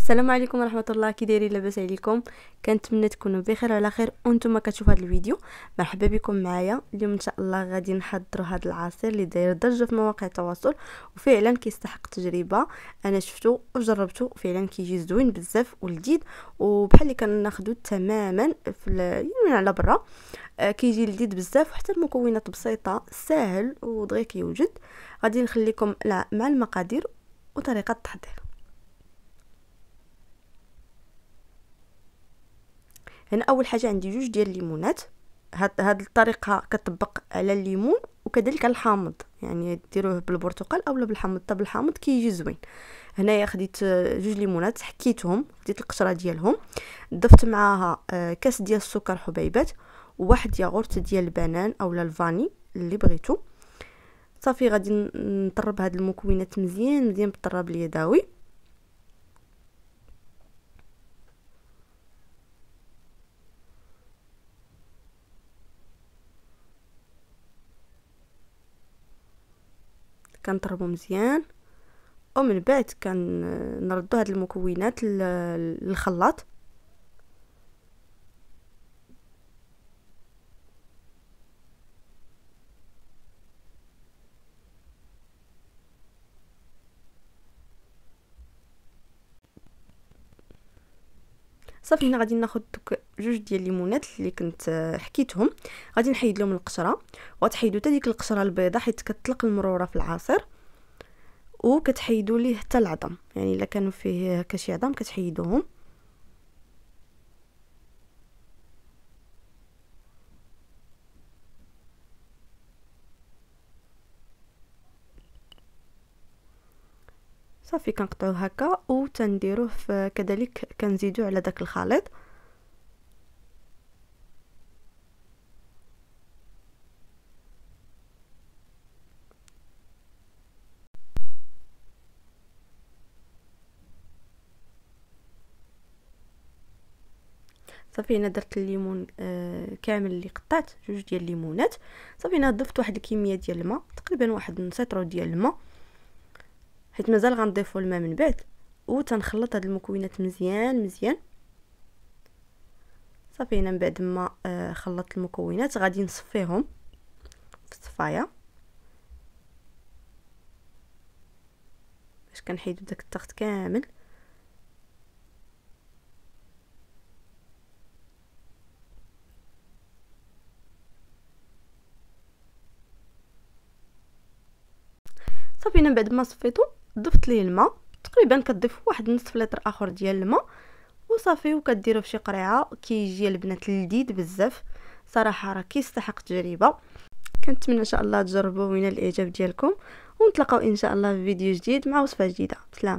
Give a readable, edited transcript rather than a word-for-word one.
السلام عليكم ورحمه الله، كي دايرين؟ لاباس عليكم؟ كنتمنى تكونوا بخير وعلى خير وانتم كتشوفوا هذا الفيديو. مرحبا بكم معايا. اليوم ان شاء الله غادي نحضروا هذا العصير اللي داير ضجه في مواقع التواصل وفعلا كيستحق تجربه. انا شفتو وجربته وفعلا كيجي زوين بزاف ولذيذ، وبحال اللي كناخذو تماما في يعني على برا. كيجي لذيذ بزاف وحتى المكونات بسيطه، ساهل ودغيا كيوجد. غادي نخليكم مع المقادير وطريقه التحضير. هنا اول حاجه عندي جوج ديال الليمونات. هاد الطريقه كتطبق على الليمون وكذلك على الحامض، يعني ديروه بالبرتقال اولا بالحامض. حتى بالحامض كيجي زوين. هنايا خديت جوج ليمونات، حكيتهم، خديت القشره ديالهم، ضفت معاها كاس ديال السكر حبيبات، وواحد ياغورت ديال البنان اولا الفاني اللي بغيتو. صافي غادي نطرب هاد المكونات مزيان بالطراب اليدوي. كنطربو مزيان ومن بعد كنردو هاد المكونات للخلاط. صافي هنا غادي ناخذ دوك جوج ديال الليمونات اللي كنت حكيتهم، غادي نحيد لهم القشره، وتحيدوا حتى ديك القشره البيضاء حيت كتطلق المروره في العصير، وكتحيدوا ليه حتى العظم، يعني الا كانوا فيه هكا شي عظم كتحيدوهم. صافي كنقطعوه هكا وتنديروه كذلك كنزيدو على داك الخليط. صافي هنا درت الليمون كامل اللي قطعت، جوج ديال الليمونات. صافي هنا ضفت واحد الكميه ديال الماء، تقريبا واحد نصيطرو ديال الماء، حيت مازال غنضيفوا الماء من بعد، وتنخلط هاد المكونات مزيان. صافي هنا من بعد ما خلطت المكونات غادي نصفيهم في الصفايه باش كنحيدو داك التخت كامل. صافي هنا بعد ما صفيتو ضفت ليه الماء، تقريبا كتضيف واحد نصف لتر اخر ديال الماء، وصافي وكديروا في شي قريعه. كيجي البنات لذيذ بزاف صراحه، راه كيستحق تجربه. كنتمنى ان شاء الله تجربوه من الاعجاب ديالكم، ونتلاقاو ان شاء الله في فيديو جديد مع وصفه جديده. سلام.